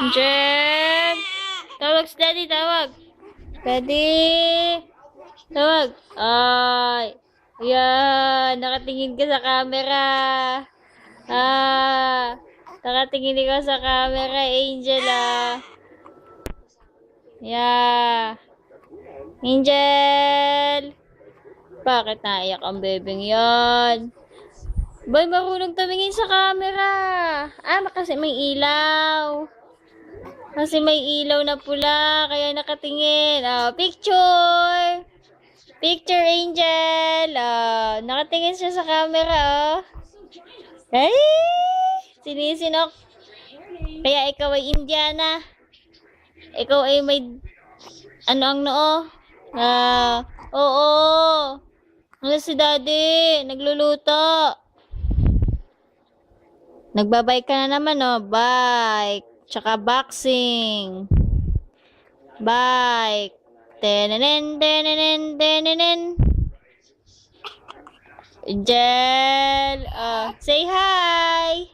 Angel! Tawag si Daddy, tawag. Daddy! Tawag. Ay. Ayan. Nakatingin ka sa camera. Ah. Nakatingin ka sa camera, Angel, ah. Yeah. Angel! Bakit naiyak ang bebeng yon? Boy, marunong tumingin sa camera. Ah, kasi may ilaw. Kasi may ilaw na pula, kaya nakatingin. Ah, picture! Picture, Angel! Ah, nakatingin siya sa camera, oh. Ay! Sinisinok. Kaya ikaw ay Indiana. Ikaw ay may... Ano ang noo? Ah, oo. Ano si Daddy? Nagluluto. Nagbabike ka na naman, oh. Bike. Tsaka boxing. Bike. Tenenen, tenenen, tenenen. Angel. Say hi.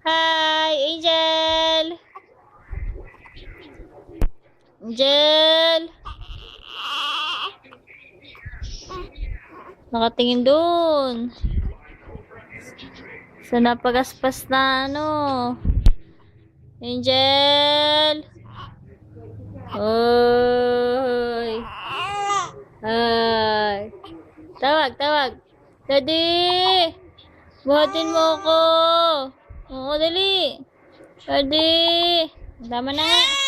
Hi, Angel. Angel. Nakatingin dun. Sa napagaspas na ano. Angel. Oy. Ay. Tawag, tawag. Daddy. Buhatin mo ako. Oo, dali. Daddy. Tama na nga.